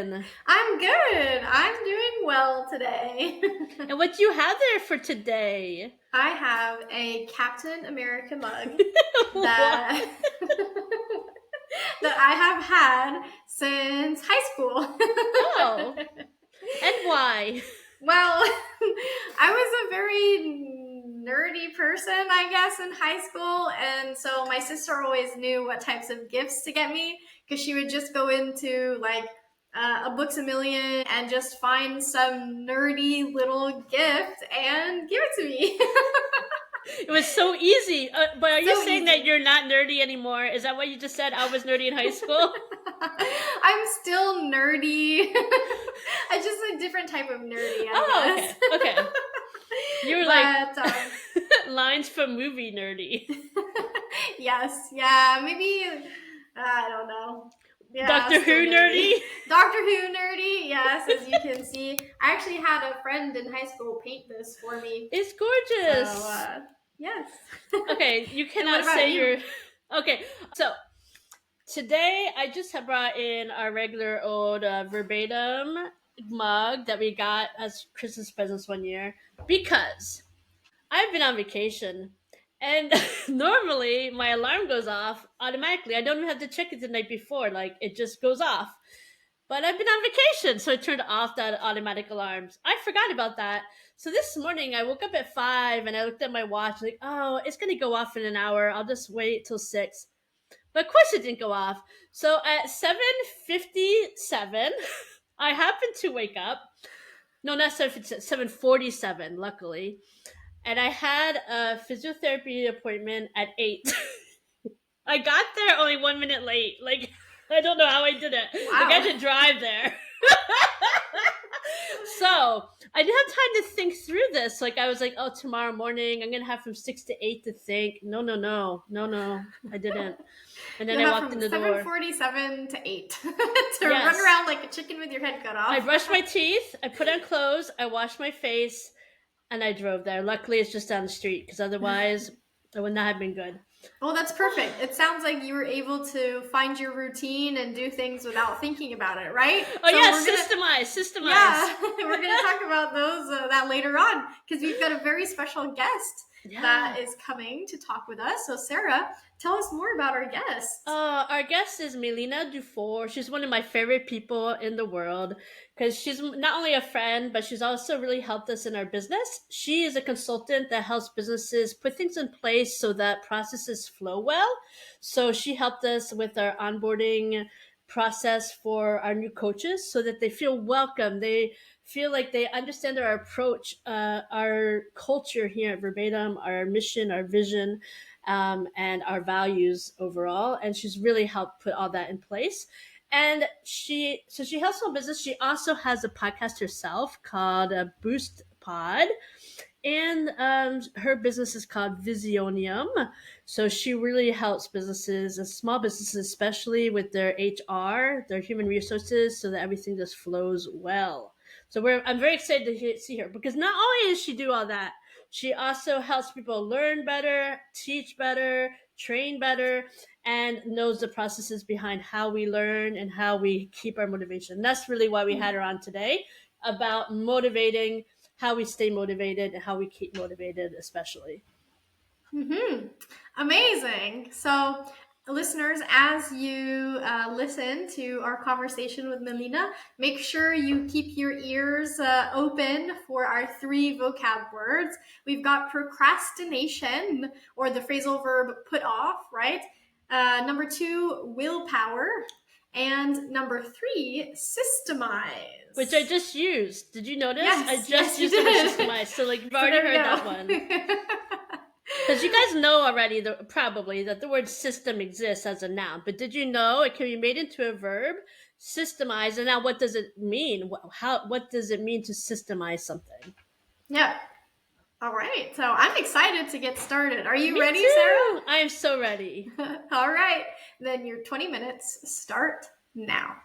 doing? I'm good. I'm doing well today. And what do you have there for today? I have a Captain America mug What? that that I have had since high school. Oh. And why? Well, I was a very nerdy person, I guess, in high school. And so my sister always knew what types of gifts to get me because she would just go into like a Books a Million and just find some nerdy little gift and give it to me. It was so easy. But are you So saying easy. that you're not nerdy anymore? Is that what you just said? I was nerdy in high school? I'm still nerdy. I'm just a different type of nerdy, I guess. Okay. You were But, like lines from movie nerdy. yes, yeah, maybe, I don't know. Yeah, Doctor still Who nerdy? Doctor Who nerdy, yes, as you can see. I actually had a friend in high school paint this for me. It's gorgeous. So, yes. Okay, you cannot about say you? you're... Okay, so today I just have brought in our regular old verbatim mug that we got as Christmas presents one year because I've been on vacation and normally my alarm goes off automatically. I don't even have to check it the night before, like it just goes off. But I've been on vacation, so I turned off that automatic alarms. I forgot about that. So this morning I woke up at 5 and I looked at my watch like, oh, it's going to go off in an hour. I'll just wait till 6. But of course it didn't go off. So at 7:57, I happened to wake up. No, not 7:57, 7:47, luckily. And I had a physiotherapy appointment at 8. I got there only 1 minute late. Like, I don't know how I did it. Wow. Like, I had to drive there. So I didn't have time to think through this. Like, I was like, oh, tomorrow morning I'm gonna have from 6 to 8 to think. No, I didn't. And then I walked in the door. 7:47 to 8 to Yes. run around like a chicken with your head cut off. I brushed my teeth. I put on clothes. I washed my face, and I drove there. Luckily, it's just down the street because otherwise, it would not have been good. Well, that's perfect. It sounds like you were able to find your routine and do things without thinking about it, right? Oh, so yeah, systemize. Yeah, we're going to talk about those that later on because we've got a very special guest that is coming to talk with us. So, Sarah, tell us more about our guest. Our guest is Mélina Dufour. She's one of my favorite people in the world because she's not only a friend, but she's also really helped us in our business. She is a consultant that helps businesses put things in place so that processes flow well. So she helped us with our onboarding process for our new coaches so that they feel welcome. They feel like they understand our approach, our culture here at Verbatim, our mission, our vision, and our values overall. And she's really helped put all that in place. And she helps small business. She also has a podcast herself called Boost Pod. And her business is called Visionium. So she really helps businesses and small businesses, especially with their HR, their human resources, so that everything just flows well. So I'm very excited to see her because not only does she do all that, she also helps people learn better, teach better, train better, and knows the processes behind how we learn and how we keep our motivation. That's really why we had her on today, about motivating, how we stay motivated and how we keep motivated, especially. Amazing. So, listeners, as you listen to our conversation with Mélina, make sure you keep your ears open for our 3 vocab words. We've got procrastination, or the phrasal verb put off, right? Number 2, willpower. And number 3, systemize. Which I just used. Did you notice? Yes, I just used the systemize. So, like, you've already heard that one. Because you guys know already, probably, that the word system exists as a noun. But did you know it can be made into a verb? Systemize. And now what does it mean? What does it mean to systemize something? Yeah. All right. So I'm excited to get started. Are you ready, too. Sarah? I am so ready. All right. Then your 20 minutes start now.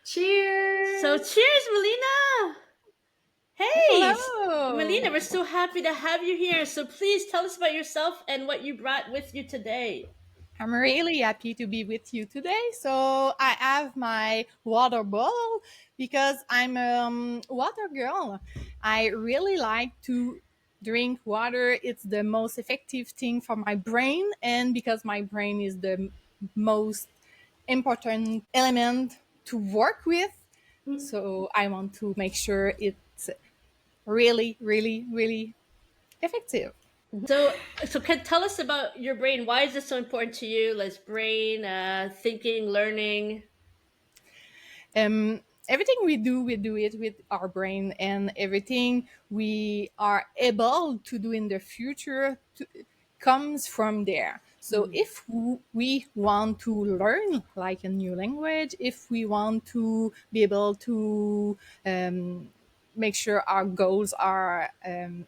Cheers. So cheers, Mélina. Hey, Melina, Hello. we're so happy to have you here. So please tell us about yourself and what you brought with you today. I'm really happy to be with you today. So I have my water bottle because I'm a water girl. I really like to drink water. It's the most effective thing for my brain, and because my brain is the most important element to work with. So I want to make sure it's really, really, really effective. So can tell us about your brain. Why is this so important to you? Like brain, thinking, learning. Everything we do it with our brain, and everything we are able to do in the future comes from there. So if we want to learn like a new language, if we want to be able to make sure our goals are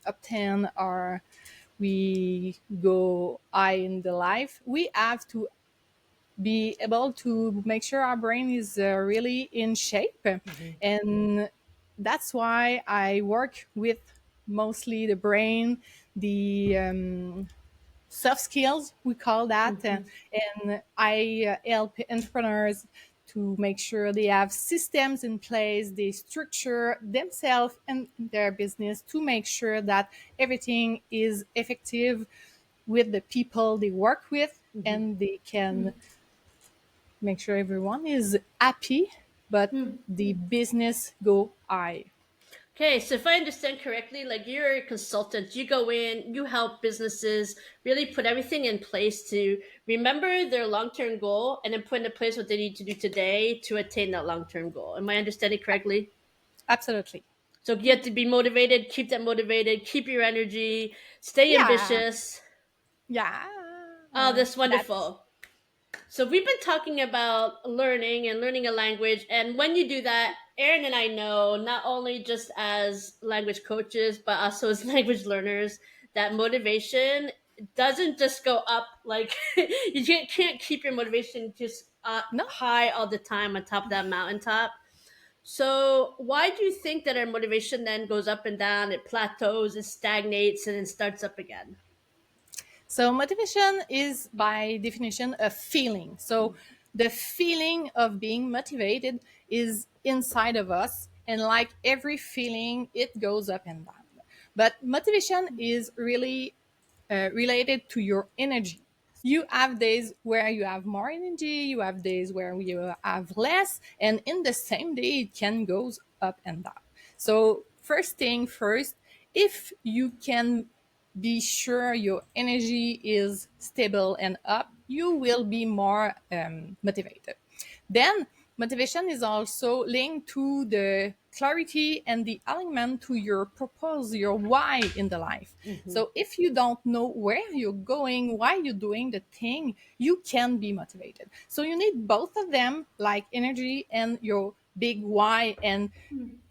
obtained, or we go high in the life, we have to be able to make sure our brain is really in shape. And that's why I work with mostly the brain, the soft skills, we call that. And I help entrepreneurs to make sure they have systems in place, they structure themselves and their business to make sure that everything is effective with the people they work with, and they can make sure everyone is happy, but the business go high. Okay, so if I understand correctly, like you're a consultant, you go in, you help businesses really put everything in place to remember their long term goal and then put into place what they need to do today to attain that long term goal. Am I understanding correctly? Absolutely. So you have to be motivated, keep that motivated, keep your energy, stay Yeah. ambitious. Yeah. Oh, that's That's wonderful. So we've been talking about learning and learning a language, and when you do that, Erin and I know not only just as language coaches, but also as language learners, that motivation doesn't just go up like you can't keep your motivation just up no. high all the time on top of that mountaintop. So why do you think that our motivation then goes up and down, it plateaus, it stagnates, and then starts up again? So motivation is by definition a feeling. So the feeling of being motivated is inside of us, and like every feeling, it goes up and down. But motivation is really related to your energy. You have days where you have more energy, you have days where you have less, and in the same day it can goes up and down. So first thing first, if you can be sure your energy is stable and up, you will be more motivated. Then motivation is also linked to the clarity and the alignment to your purpose, your why in the life. Mm-hmm. So if you don't know where you're going, why you're doing the thing, you can be motivated. So you need both of them, like energy and your big why, and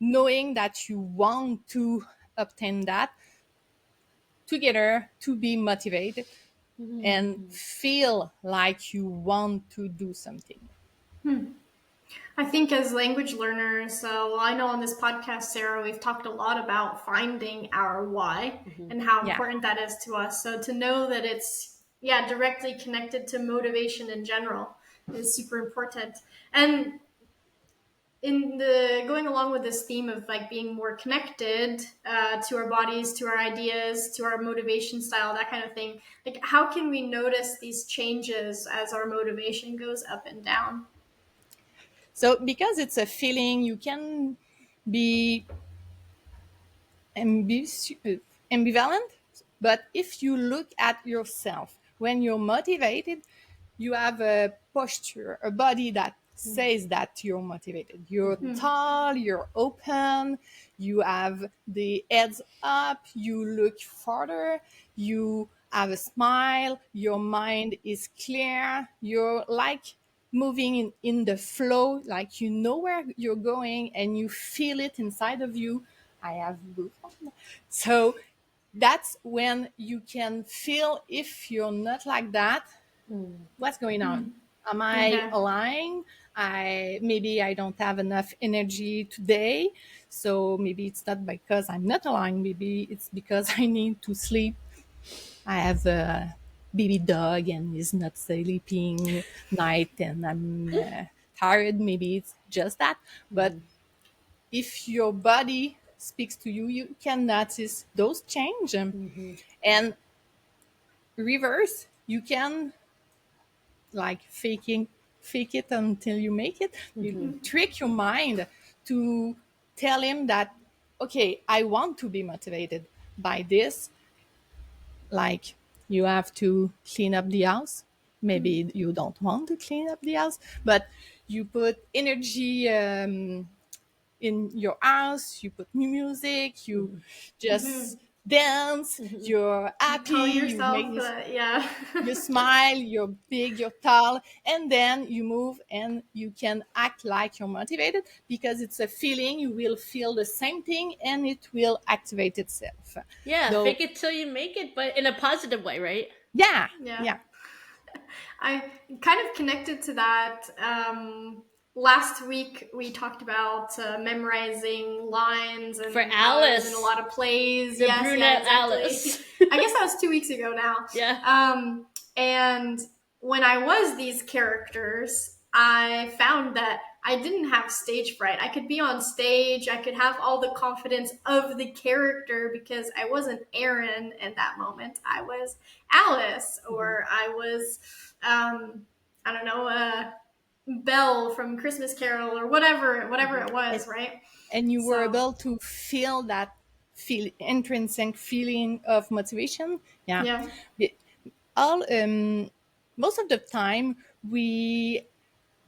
knowing that you want to obtain that together to be motivated and feel like you want to do something. I think as language learners, well, I know on this podcast, Sarah, we've talked a lot about finding our why Mm-hmm. and how Yeah. important that is to us. So to know that it's, yeah, directly connected to motivation in general is super important. And in the going along with this theme of like being more connected to our bodies, to our ideas, to our motivation style, that kind of thing, like how can we notice these changes as our motivation goes up and down? So because it's a feeling, you can be ambivalent. But if you look at yourself when you're motivated, you have a posture, a body that says that you're motivated. You're tall, you're open, you have the heads up, you look farther, you have a smile, your mind is clear, you're like moving in the flow, like you know where you're going and you feel it inside of you. I have boots on. So that's when you can feel if you're not like that, what's going on? Am I Okay. lying? Maybe I don't have enough energy today. So maybe it's not because I'm not aligned. Maybe it's because I need to sleep. I have a baby dog and he's not sleeping night and I'm tired. Maybe it's just that. But if your body speaks to you, you can notice those change. And reverse, you can like fake it until you make it. You trick your mind to tell him that, okay, I want to be motivated by this. Like you have to clean up the house. Maybe you don't want to clean up the house, but you put energy in your house, you put new music, you just dance, you're You happy, tell you make yourself this, that, yeah. you smile, you're big, you're tall, and then you move and you can act like you're motivated because it's a feeling. You will feel the same thing and it will activate itself. Yeah, Though, fake it till you make it, but in a positive way, right? yeah, Yeah. yeah. I kind of connected to that. Last week we talked about memorizing lines and For how it was in a Alice, lot of plays. the Yes, yeah, brunette Alice. exactly. I guess that was 2 weeks ago now. Yeah. And when I was these characters, I found that I didn't have stage fright. I could be on stage, I could have all the confidence of the character because I wasn't Erin in that moment. I was Alice, or I was, I don't know, Belle from Christmas Carol, or whatever it And, was, right? and you were So, able to feel that intrinsic feeling of motivation. Yeah. yeah. All Most of the time we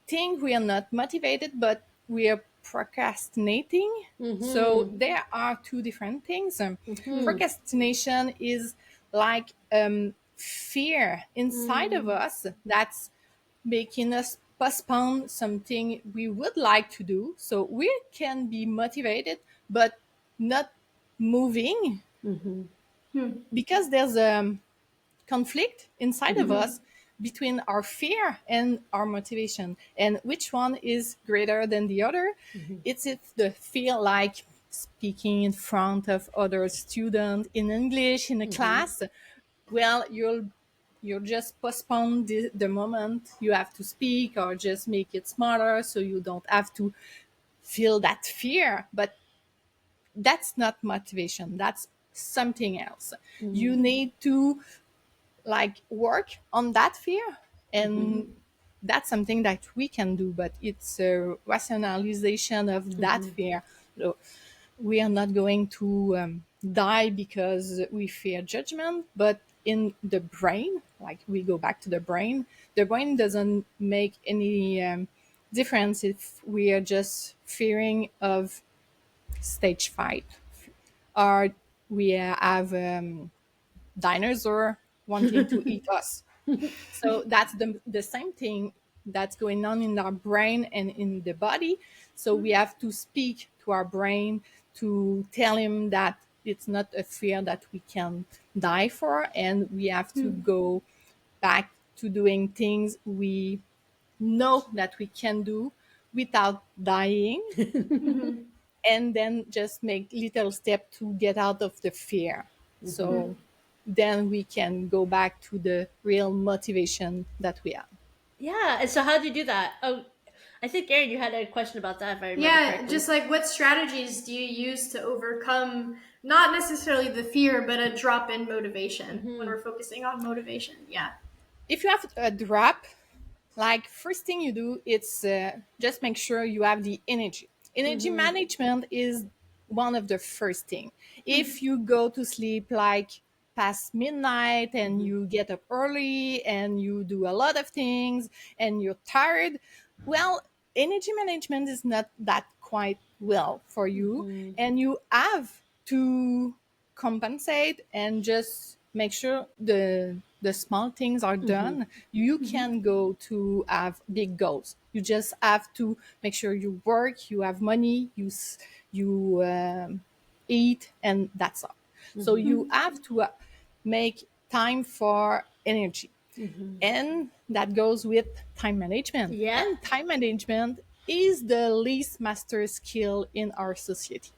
think we are not motivated, but we are procrastinating. So there are two different things. Procrastination is like fear inside of us that's making us postpone something we would like to do. So we can be motivated, but not moving because there's a conflict inside of us between our fear and our motivation, and which one is greater than the other. It's if the fear, like speaking in front of other students in English in a class, well, you'll just postpone the moment you have to speak, or just make it smaller so you don't have to feel that fear. But that's not motivation, that's something else. You need to like work on that fear, and that's something that we can do, but it's a rationalization of that fear. So we are not going to die because we fear judgment, but in the brain, like we go back to the brain doesn't make any difference if we are just fearing of stage fright, or we have dinosaur wanting to eat us. So that's the same thing that's going on in our brain and in the body. So we have to speak to our brain to tell him that it's not a fear that we can die for, and we have to go back to doing things we know that we can do without dying, and then just make little step to get out of the fear. So then we can go back to the real motivation that we have. Yeah. And so, how do you do that? Oh, I think Erin, you had a question about that, if I remember Yeah, correctly. just like what strategies do you use to overcome not necessarily the fear, but a drop in motivation when we're focusing on motivation? Yeah. If you have a drop, like first thing you do, it's just make sure you have the energy. Energy management is one of the first thing. If you go to sleep like past midnight and you get up early and you do a lot of things and you're tired, well, energy management is not that quite well for you, and you have to compensate and just make sure the small things are done. You can go to have big goals. You just have to make sure you work, you have money, you eat, and that's all. So you have to make time for energy. And that goes with time management. Yeah. And time management is the least master skill in our society.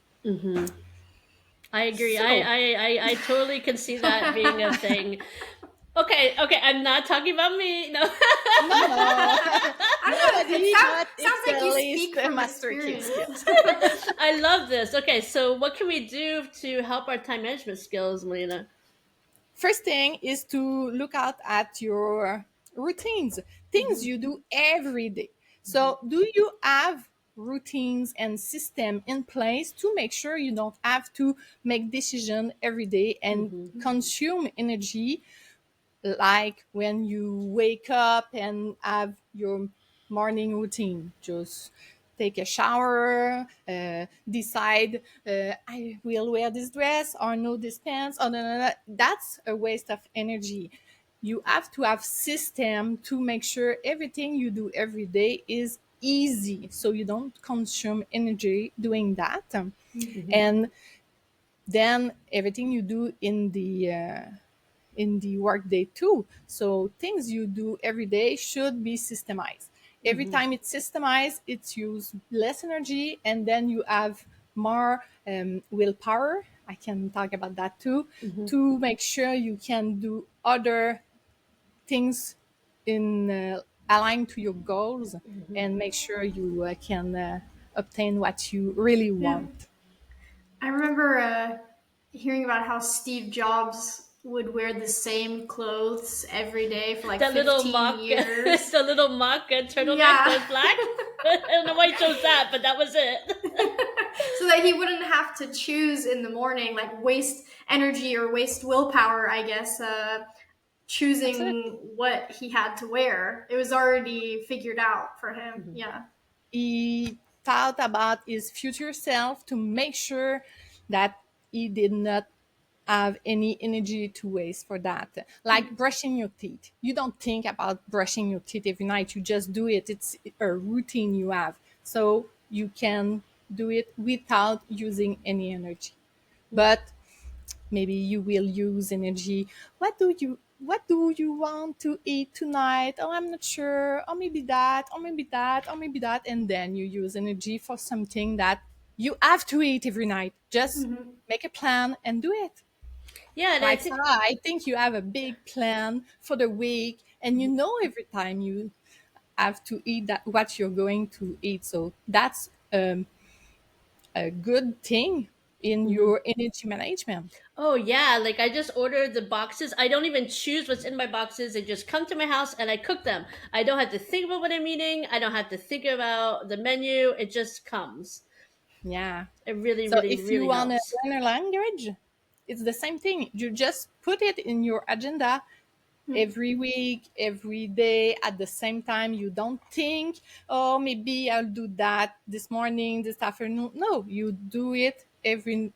I agree. So, I totally can see that being a thing. Okay, okay, I'm not talking about me. No. no, no, I don't know. nobody, but it's Sounds like the you least speak from master key experience. skills. I love this. Okay, so what can we do to help our time management skills, Melina? First thing is to look out at your routines, things you do every day. So, do you have routines and system in place to make sure you don't have to make decision every day and consume energy, like when you wake up and have your morning routine? Just take a shower, decide, I will wear this dress or no this pants, or no, no, no. That's a waste of energy. You have to have system to make sure everything you do every day is easy, so you don't consume energy doing that. And then everything you do in the workday too. So things you do every day should be systemized. Every time it's systemized, it's use less energy, and then you have more willpower. I can talk about that too, to make sure you can do other things in align to your goals and make sure you can obtain what you really Yeah. want. I remember hearing about how Steve Jobs would wear the same clothes every day for like That little 15 mock, years. the little mock turtleneck that Yeah. was black. I don't know why he chose that, but that was it. So that he wouldn't have to choose in the morning, like waste energy or waste willpower, I guess, Absolutely. choosing what he had to wear. It was already figured out for him. Yeah. He thought about his future self to make sure that he did not have any energy to waste for that. Like brushing your teeth. You don't think about brushing your teeth every night. You just do it. It's a routine you have. So you can do it without using any energy. But maybe you will use energy. What do you want to eat tonight? Oh, I'm not sure. Or maybe that, or maybe that, or maybe that. And then you use energy for something that you have to eat every night. Just make a plan and do it. Yeah, and I Like think. Sarah, I think you have a big plan for the week, and you know every time you have to eat that what you're going to eat. So that's a good thing in your energy management. Oh yeah, like I just ordered the boxes. I don't even choose what's in my boxes. They just come to my house and I cook them. I don't have to think about what I'm eating. I don't have to think about the menu. It just comes. Yeah. It really, So really, if you really want to helps. learn a language, it's the same thing. You just put it in your agenda every week, every day at the same time. You don't think, oh, maybe I'll do that this morning, this afternoon. No, you do it every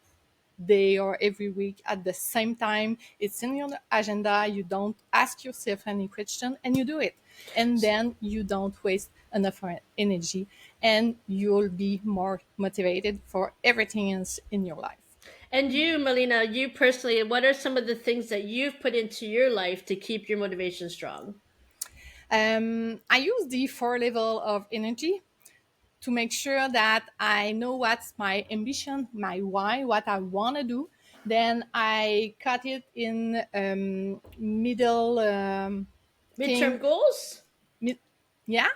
day or every week at the same time. It's in your agenda. You don't ask yourself any question and you do it. And then you don't waste enough energy and you'll be more motivated for everything else in your life. And you, Melina, you personally, what are some of the things that you've put into your life to keep your motivation strong? I use the four level of energy to make sure that I know what's my ambition, my why, what I want to do. Then I cut it in middle thing. Midterm goals? Mid- yeah,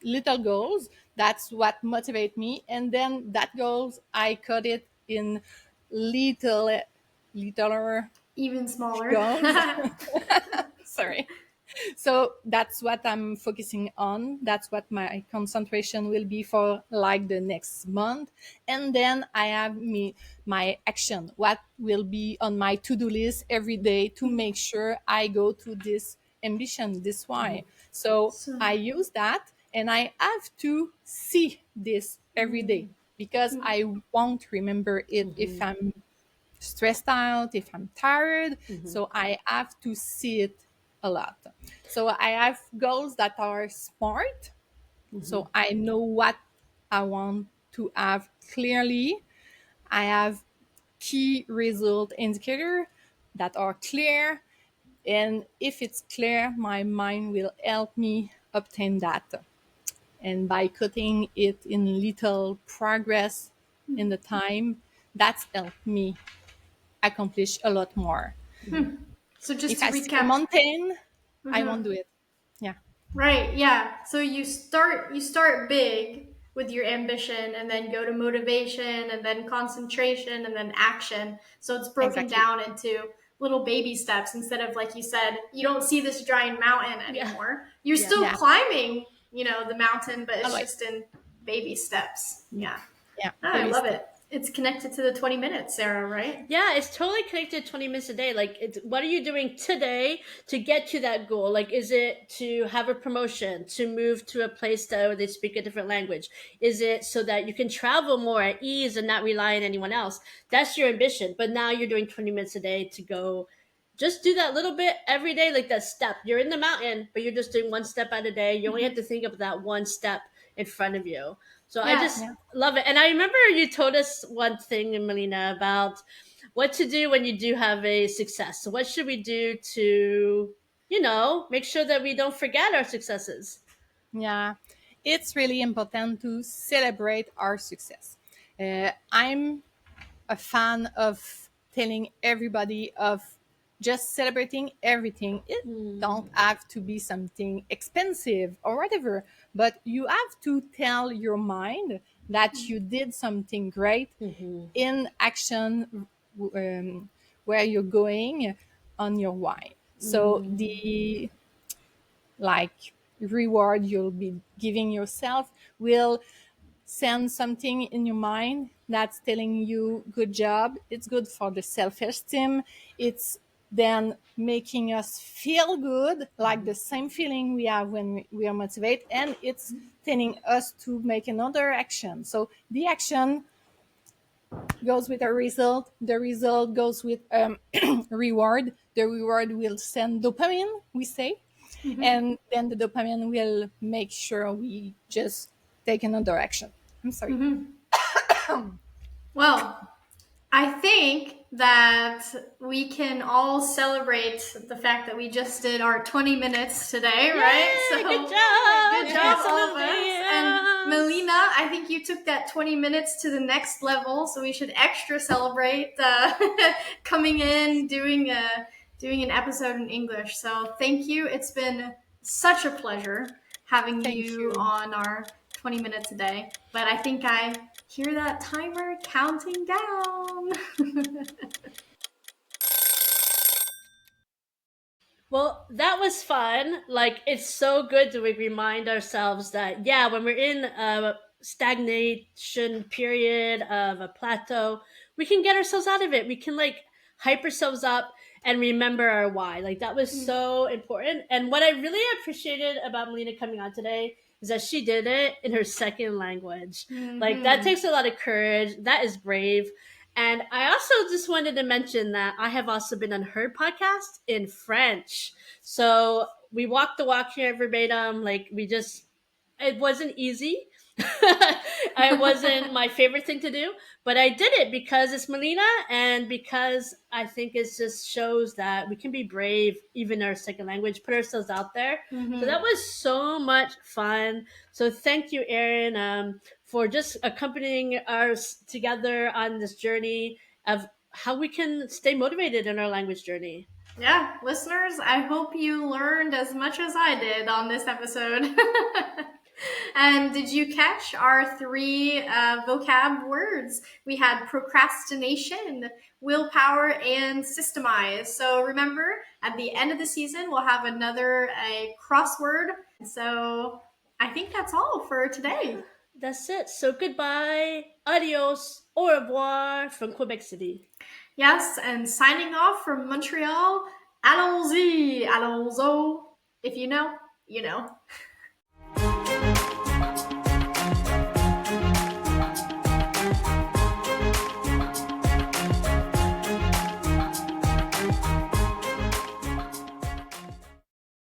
little goals. That's what motivate me. And then that goals, I cut it in little, littler Even smaller. goals. Sorry. So that's what I'm focusing on. That's what my concentration will be for like the next month. And then I have my action, what will be on my to-do list every day to make sure I go to this ambition, this why. So So, I use that and I have to see this every day because I won't remember it if I'm stressed out, if I'm tired. So I have to see it a lot. So I have goals that are smart. So I know what I want to have clearly. I have key result indicator that are clear And if it's clear, my mind will help me obtain that. And by cutting it in little progress in the time, that's helped me accomplish a lot more. So just If to I see a recap, mountain, I won't do it. Yeah, right, yeah. So you start big with your ambition and then go to motivation and then concentration and then action. So it's broken exactly. down into little baby steps instead of, like you said, you don't see this giant mountain Yeah. anymore. You're Yeah. still Yeah, climbing, the mountain, but it's always. just in baby steps. Yeah. Yeah, Oh, I baby love step. it. It's connected to the 20 minutes, Sarah, right? Yeah, it's totally connected 20 minutes a day. Like, it's what are you doing today to get to that goal? Like, is it to have a promotion, to move to a place that where they speak a different language? Is it so that you can travel more at ease and not rely on anyone else? That's your ambition. But now you're doing 20 minutes a day to go just do that little bit every day, like that step. You're in the mountain, but you're just doing one step at a day. You only have to think of that one step in front of you. So I Yeah. just Yeah. love it. And I remember you told us one thing, Melina, about what to do when you do have a success. So what should we do to, make sure that we don't forget our successes? Yeah, it's really important to celebrate our success. I'm a fan of telling everybody of just celebrating everything. It don't have to be something expensive or whatever, but you have to tell your mind that you did something great Mm-hmm. in action, where you're going on your why. So Mm-hmm. the like reward you'll be giving yourself will send something in your mind that's telling you good job. It's good for the self-esteem. It's then making us feel good, like the same feeling we have when we are motivated, and it's telling us to make another action. So the action goes with a result, the result goes with reward, the reward will send dopamine, we say, and then the dopamine will make sure we just take another action. I'm sorry. Well, I think that we can all celebrate the fact that we just did our 20 minutes today, right? Yay! Good So, job! good job, all of Absolutely. us. And Yes. Melina, I think you took that 20 minutes to the next level, so we should extra celebrate coming in, doing an episode in English. So, thank you. It's been such a pleasure having Thank you you. on our 20 minutes a day. But I think I hear that timer counting down. Well, that was fun. Like, it's so good to remind ourselves that, yeah, when we're in a stagnation period of a plateau, we can get ourselves out of it. We can, like, hype ourselves up and remember our why. Like, that was so important. And what I really appreciated about Melina coming on today is that she did it in her second language. Like, that Mm-hmm. takes a lot of courage. That is brave. And I also just wanted to mention that I have also been on her podcast in French. So we walked the walk here verbatim. Like, it wasn't easy. It wasn't my favorite thing to do, but I did it because it's Melina and because I think it just shows that we can be brave even in our second language, put ourselves out there. So Mm-hmm. that was so much fun. So thank you, Erin, for just accompanying us together on this journey of how we can stay motivated in our language journey. Yeah, listeners, I hope you learned as much as I did on this episode. And did you catch our three vocab words? We had procrastination, willpower, and systemize. So remember, at the end of the season, we'll have another a crossword. So I think that's all for Yeah, today. that's it. So goodbye, adios, au revoir from Quebec City. Yes, and signing off from Montreal, allons-y, allons-y. If you know, you know.